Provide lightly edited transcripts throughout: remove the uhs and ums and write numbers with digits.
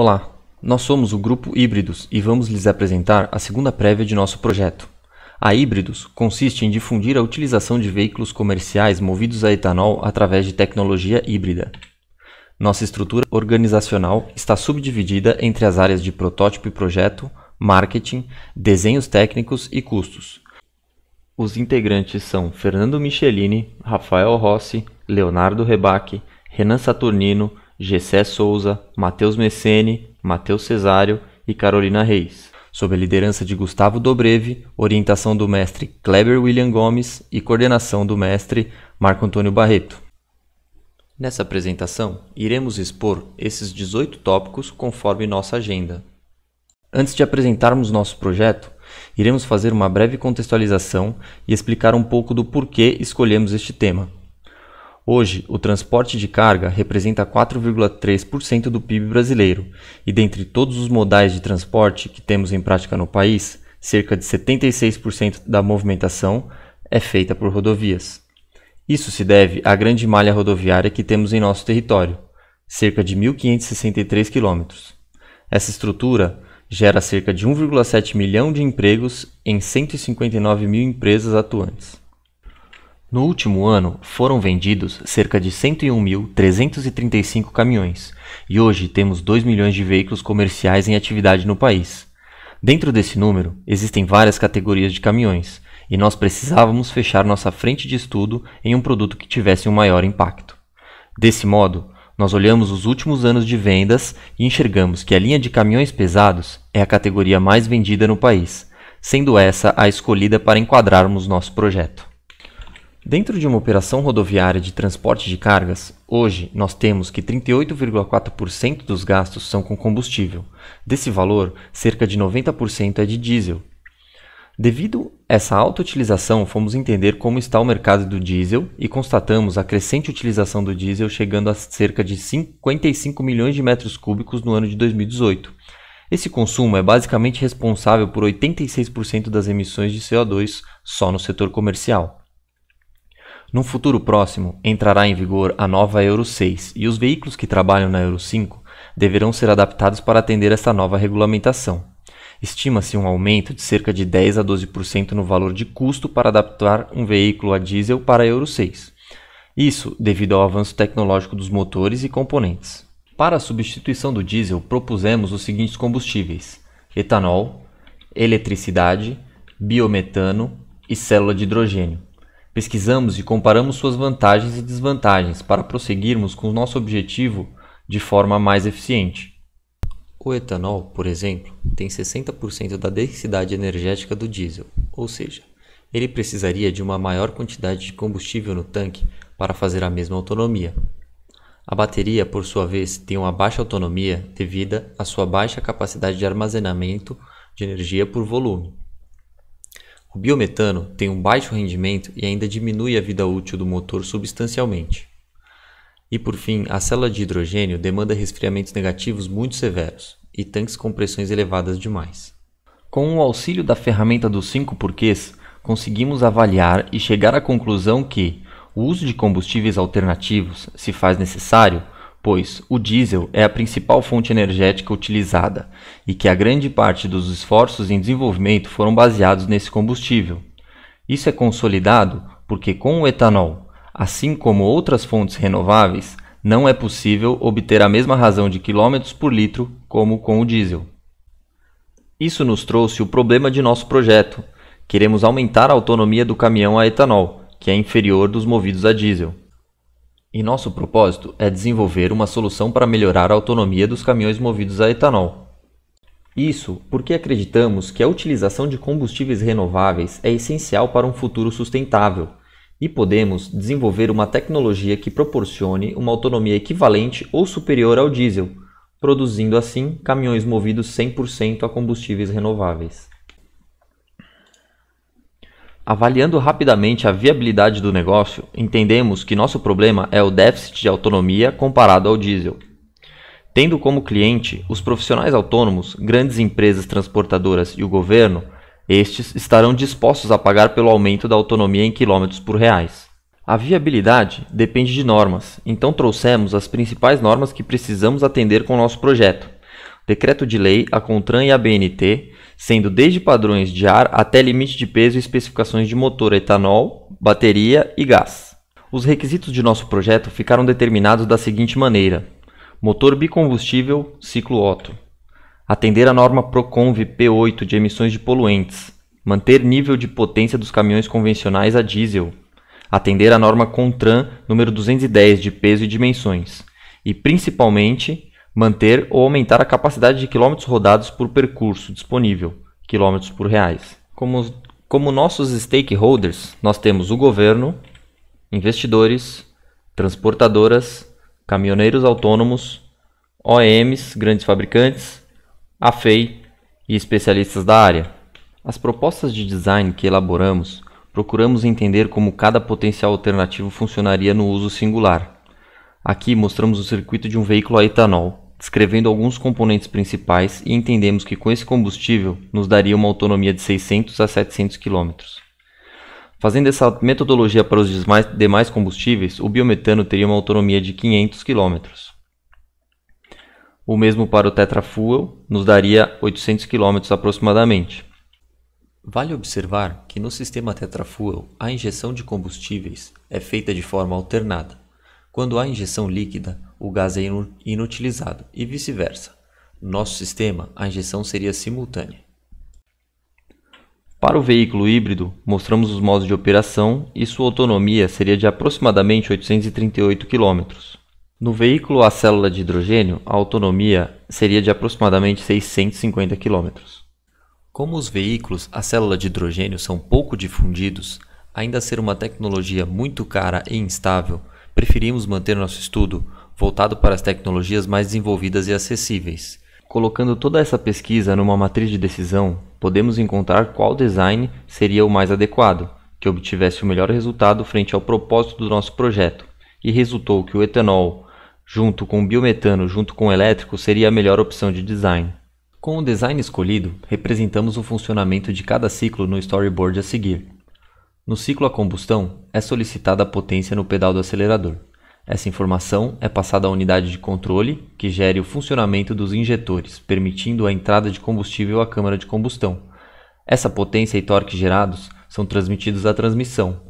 Olá, nós somos o Grupo Híbridos e vamos lhes apresentar a segunda prévia de nosso projeto. A Híbridos consiste em difundir a utilização de veículos comerciais movidos a etanol através de tecnologia híbrida. Nossa estrutura organizacional está subdividida entre as áreas de protótipo e projeto, marketing, desenhos técnicos e custos. Os integrantes são Fernando Michelini, Rafael Rossi, Leonardo Rebaque, Renan Saturnino, Gessé Souza, Matheus Messene, Matheus Cesário e Carolina Reis, sob a liderança de Gustavo Dobrevi, orientação do mestre Kleber William Gomes e coordenação do mestre Marco Antônio Barreto. Nessa apresentação, iremos expor esses 18 tópicos conforme nossa agenda. Antes de apresentarmos nosso projeto, iremos fazer uma breve contextualização e explicar um pouco do porquê escolhemos este tema. Hoje, o transporte de carga representa 4,3% do PIB brasileiro e, dentre todos os modais de transporte que temos em prática no país, cerca de 76% da movimentação é feita por rodovias. Isso se deve à grande malha rodoviária que temos em nosso território, cerca de 1.563 km. Essa estrutura gera cerca de 1,7 milhão de empregos em 159 mil empresas atuantes. No último ano, foram vendidos cerca de 101.335 caminhões e hoje temos 2 milhões de veículos comerciais em atividade no país. Dentro desse número, existem várias categorias de caminhões e nós precisávamos fechar nossa frente de estudo em um produto que tivesse um maior impacto. Desse modo, nós olhamos os últimos anos de vendas e enxergamos que a linha de caminhões pesados é a categoria mais vendida no país, sendo essa a escolhida para enquadrarmos nosso projeto. Dentro de uma operação rodoviária de transporte de cargas, hoje nós temos que 38,4% dos gastos são com combustível. Desse valor, cerca de 90% é de diesel. Devido a essa alta utilização, fomos entender como está o mercado do diesel e constatamos a crescente utilização do diesel chegando a cerca de 55 milhões de metros cúbicos no ano de 2018. Esse consumo é basicamente responsável por 86% das emissões de CO2 só no setor comercial. No futuro próximo, entrará em vigor a nova Euro 6 e os veículos que trabalham na Euro 5 deverão ser adaptados para atender esta nova regulamentação. Estima-se um aumento de cerca de 10 a 12% no valor de custo para adaptar um veículo a diesel para a Euro 6. Isso devido ao avanço tecnológico dos motores e componentes. Para a substituição do diesel, propusemos os seguintes combustíveis: etanol, eletricidade, biometano e célula de hidrogênio. Pesquisamos e comparamos suas vantagens e desvantagens para prosseguirmos com o nosso objetivo de forma mais eficiente. O etanol, por exemplo, tem 60% da densidade energética do diesel, ou seja, ele precisaria de uma maior quantidade de combustível no tanque para fazer a mesma autonomia. A bateria, por sua vez, tem uma baixa autonomia devido à sua baixa capacidade de armazenamento de energia por volume. O biometano tem um baixo rendimento e ainda diminui a vida útil do motor substancialmente. E por fim, a célula de hidrogênio demanda resfriamentos negativos muito severos e tanques com pressões elevadas demais. Com o auxílio da ferramenta dos 5 porquês, conseguimos avaliar e chegar à conclusão que o uso de combustíveis alternativos se faz necessário, pois o diesel é a principal fonte energética utilizada e que a grande parte dos esforços em desenvolvimento foram baseados nesse combustível. Isso é consolidado porque com o etanol, assim como outras fontes renováveis, não é possível obter a mesma razão de quilômetros por litro como com o diesel. Isso nos trouxe o problema de nosso projeto. Queremos aumentar a autonomia do caminhão a etanol, que é inferior dos movidos a diesel. E nosso propósito é desenvolver uma solução para melhorar a autonomia dos caminhões movidos a etanol. Isso porque acreditamos que a utilização de combustíveis renováveis é essencial para um futuro sustentável e podemos desenvolver uma tecnologia que proporcione uma autonomia equivalente ou superior ao diesel, produzindo assim caminhões movidos 100% a combustíveis renováveis. Avaliando rapidamente a viabilidade do negócio, entendemos que nosso problema é o déficit de autonomia comparado ao diesel. Tendo como cliente os profissionais autônomos, grandes empresas transportadoras e o governo, estes estarão dispostos a pagar pelo aumento da autonomia em quilômetros por reais. A viabilidade depende de normas, então trouxemos as principais normas que precisamos atender com o nosso projeto. Decreto de lei, a CONTRAN e a BNT, sendo desde padrões de ar até limite de peso e especificações de motor a etanol, bateria e gás. Os requisitos de nosso projeto ficaram determinados da seguinte maneira: motor bicombustível, ciclo Otto. Atender a norma Proconv P8 de emissões de poluentes. Manter nível de potência dos caminhões convencionais a diesel. Atender a norma CONTRAN número 210 de peso e dimensões. E, principalmente, manter ou aumentar a capacidade de quilômetros rodados por percurso disponível, quilômetros por reais. Como nossos stakeholders, nós temos o governo, investidores, transportadoras, caminhoneiros autônomos, OEMs, grandes fabricantes, a FEI e especialistas da área. As propostas de design que elaboramos, procuramos entender como cada potencial alternativo funcionaria no uso singular. Aqui mostramos o circuito de um veículo a etanol, descrevendo alguns componentes principais e entendemos que com esse combustível nos daria uma autonomia de 600 a 700 km. Fazendo essa metodologia para os demais combustíveis, o biometano teria uma autonomia de 500 km. O mesmo para o tetrafuel nos daria 800 km aproximadamente. Vale observar que no sistema tetrafuel a injeção de combustíveis é feita de forma alternada. Quando há injeção líquida, o gás é inutilizado e vice-versa. No nosso sistema, a injeção seria simultânea. Para o veículo híbrido, mostramos os modos de operação e sua autonomia seria de aproximadamente 838 km. No veículo a célula de hidrogênio, a autonomia seria de aproximadamente 650 km. Como os veículos a célula de hidrogênio são pouco difundidos, ainda ser uma tecnologia muito cara e instável, preferimos manter nosso estudo voltado para as tecnologias mais desenvolvidas e acessíveis. Colocando toda essa pesquisa numa matriz de decisão, podemos encontrar qual design seria o mais adequado, que obtivesse o melhor resultado frente ao propósito do nosso projeto, e resultou que o etanol, junto com o biometano, junto com o elétrico, seria a melhor opção de design. Com o design escolhido, representamos o funcionamento de cada ciclo no storyboard a seguir. No ciclo a combustão, é solicitada a potência no pedal do acelerador. Essa informação é passada à unidade de controle, que gere o funcionamento dos injetores, permitindo a entrada de combustível à câmara de combustão. Essa potência e torque gerados são transmitidos à transmissão,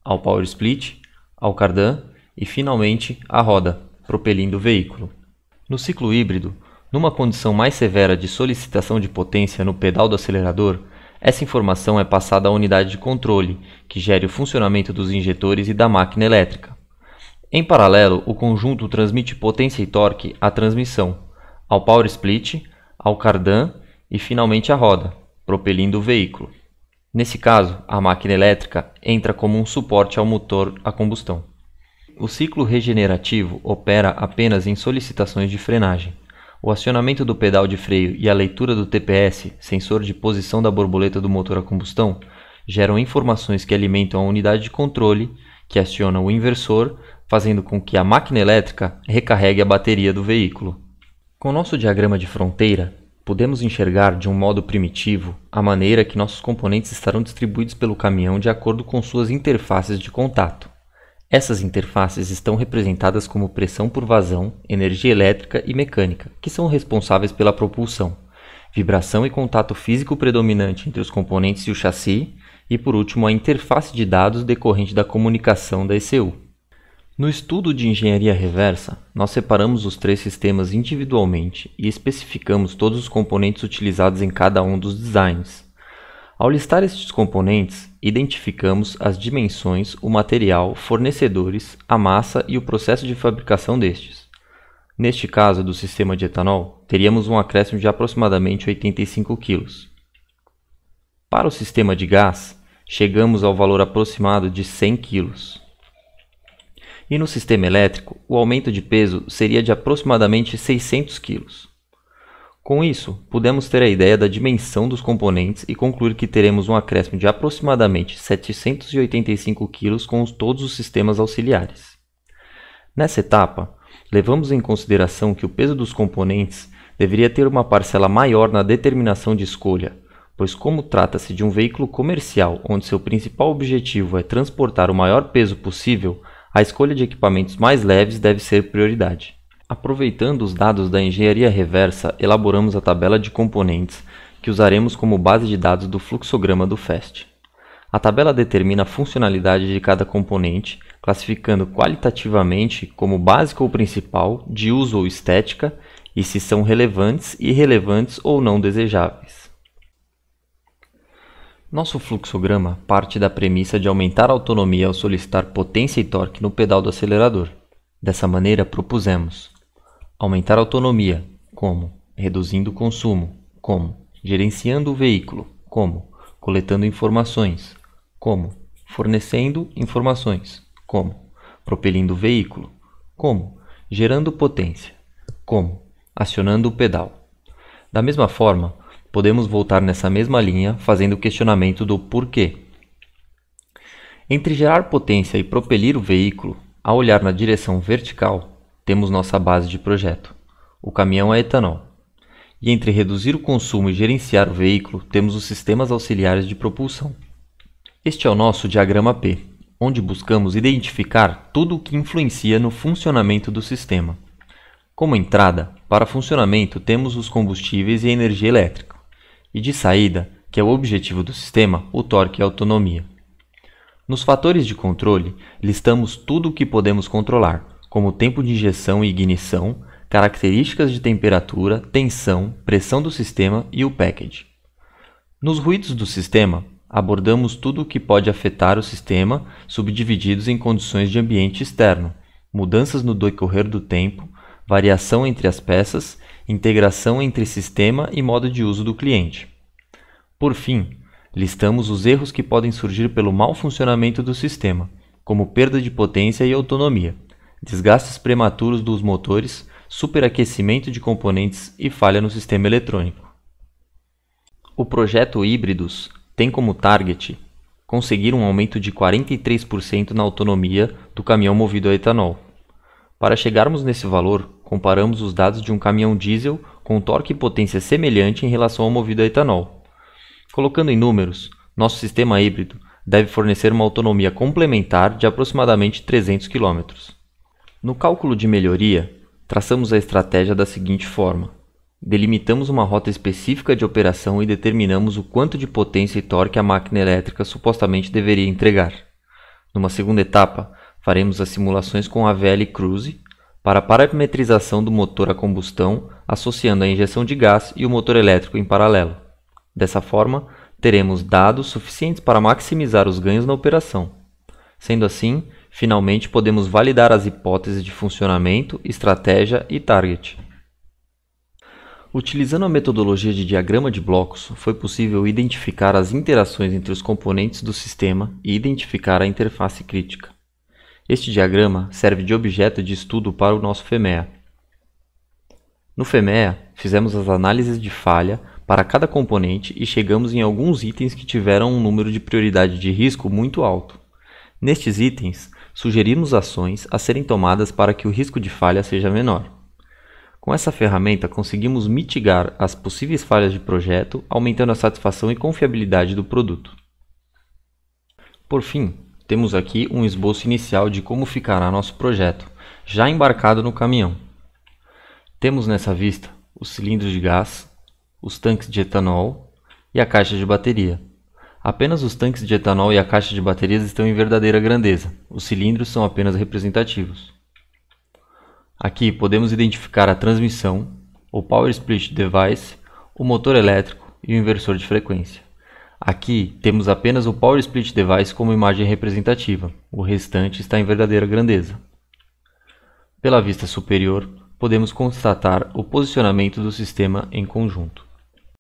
ao power split, ao cardan e, finalmente, à roda, propelindo o veículo. No ciclo híbrido, numa condição mais severa de solicitação de potência no pedal do acelerador, essa informação é passada à unidade de controle, que gere o funcionamento dos injetores e da máquina elétrica. Em paralelo, o conjunto transmite potência e torque à transmissão, ao power split, ao cardan e finalmente à roda, propelindo o veículo. Nesse caso, a máquina elétrica entra como um suporte ao motor a combustão. O ciclo regenerativo opera apenas em solicitações de frenagem. O acionamento do pedal de freio e a leitura do TPS, sensor de posição da borboleta do motor a combustão, geram informações que alimentam a unidade de controle, que aciona o inversor, fazendo com que a máquina elétrica recarregue a bateria do veículo. Com nosso diagrama de fronteira, podemos enxergar de um modo primitivo a maneira que nossos componentes estarão distribuídos pelo caminhão de acordo com suas interfaces de contato. Essas interfaces estão representadas como pressão por vazão, energia elétrica e mecânica, que são responsáveis pela propulsão, vibração e contato físico predominante entre os componentes e o chassi, e por último a interface de dados decorrente da comunicação da ECU. No estudo de engenharia reversa, nós separamos os três sistemas individualmente e especificamos todos os componentes utilizados em cada um dos designs. Ao listar estes componentes, identificamos as dimensões, o material, fornecedores, a massa e o processo de fabricação destes. Neste caso do sistema de etanol, teríamos um acréscimo de aproximadamente 85 kg. Para o sistema de gás, chegamos ao valor aproximado de 100 kg. E no sistema elétrico, o aumento de peso seria de aproximadamente 600 kg. Com isso, pudemos ter a ideia da dimensão dos componentes e concluir que teremos um acréscimo de aproximadamente 785 kg com todos os sistemas auxiliares. Nessa etapa, levamos em consideração que o peso dos componentes deveria ter uma parcela maior na determinação de escolha, pois como trata-se de um veículo comercial onde seu principal objetivo é transportar o maior peso possível, a escolha de equipamentos mais leves deve ser prioridade. Aproveitando os dados da engenharia reversa, elaboramos a tabela de componentes que usaremos como base de dados do fluxograma do FAST. A tabela determina a funcionalidade de cada componente, classificando qualitativamente como básica ou principal, de uso ou estética, e se são relevantes, irrelevantes ou não desejáveis. Nosso fluxograma parte da premissa de aumentar a autonomia ao solicitar potência e torque no pedal do acelerador. Dessa maneira, propusemos aumentar a autonomia, como reduzindo o consumo, como gerenciando o veículo, como coletando informações, como fornecendo informações, como propelindo o veículo, como gerando potência, como acionando o pedal. Da mesma forma, podemos voltar nessa mesma linha fazendo o questionamento do porquê. Entre gerar potência e propelir o veículo, ao olhar na direção vertical, temos nossa base de projeto, o caminhão a etanol. E entre reduzir o consumo e gerenciar o veículo, temos os sistemas auxiliares de propulsão. Este é o nosso diagrama P, onde buscamos identificar tudo o que influencia no funcionamento do sistema. Como entrada, para funcionamento temos os combustíveis e a energia elétrica. E de saída, que é o objetivo do sistema, o torque e a autonomia. Nos fatores de controle, listamos tudo o que podemos controlar, como o tempo de injeção e ignição, características de temperatura, tensão, pressão do sistema e o package. Nos ruídos do sistema, abordamos tudo o que pode afetar o sistema, subdivididos em condições de ambiente externo, mudanças no decorrer do tempo, variação entre as peças, integração entre sistema e modo de uso do cliente. Por fim, listamos os erros que podem surgir pelo mau funcionamento do sistema, como perda de potência e autonomia, desgastes prematuros dos motores, superaquecimento de componentes e falha no sistema eletrônico. O projeto Híbridos tem como target conseguir um aumento de 43% na autonomia do caminhão movido a etanol. Para chegarmos nesse valor, comparamos os dados de um caminhão diesel com torque e potência semelhante em relação ao movido a etanol. Colocando em números, nosso sistema híbrido deve fornecer uma autonomia complementar de aproximadamente 300 km. No cálculo de melhoria, traçamos a estratégia da seguinte forma. Delimitamos uma rota específica de operação e determinamos o quanto de potência e torque a máquina elétrica supostamente deveria entregar. Numa segunda etapa, faremos as simulações com a VL Cruise para a parametrização do motor a combustão, associando a injeção de gás e o motor elétrico em paralelo. Dessa forma, teremos dados suficientes para maximizar os ganhos na operação. Sendo assim, finalmente podemos validar as hipóteses de funcionamento, estratégia e target. Utilizando a metodologia de diagrama de blocos, foi possível identificar as interações entre os componentes do sistema e identificar a interface crítica. Este diagrama serve de objeto de estudo para o nosso FEMEA. No FEMEA, fizemos as análises de falha para cada componente e chegamos em alguns itens que tiveram um número de prioridade de risco muito alto. Nestes itens, sugerimos ações a serem tomadas para que o risco de falha seja menor. Com essa ferramenta, conseguimos mitigar as possíveis falhas de projeto, aumentando a satisfação e confiabilidade do produto. Por fim, temos aqui um esboço inicial de como ficará nosso projeto, já embarcado no caminhão. Temos nessa vista os cilindros de gás, os tanques de etanol e a caixa de bateria. Apenas os tanques de etanol e a caixa de baterias estão em verdadeira grandeza, os cilindros são apenas representativos. Aqui podemos identificar a transmissão, o Power Split Device, o motor elétrico e o inversor de frequência. Aqui temos apenas o Power Split Device como imagem representativa, o restante está em verdadeira grandeza. Pela vista superior, podemos constatar o posicionamento do sistema em conjunto.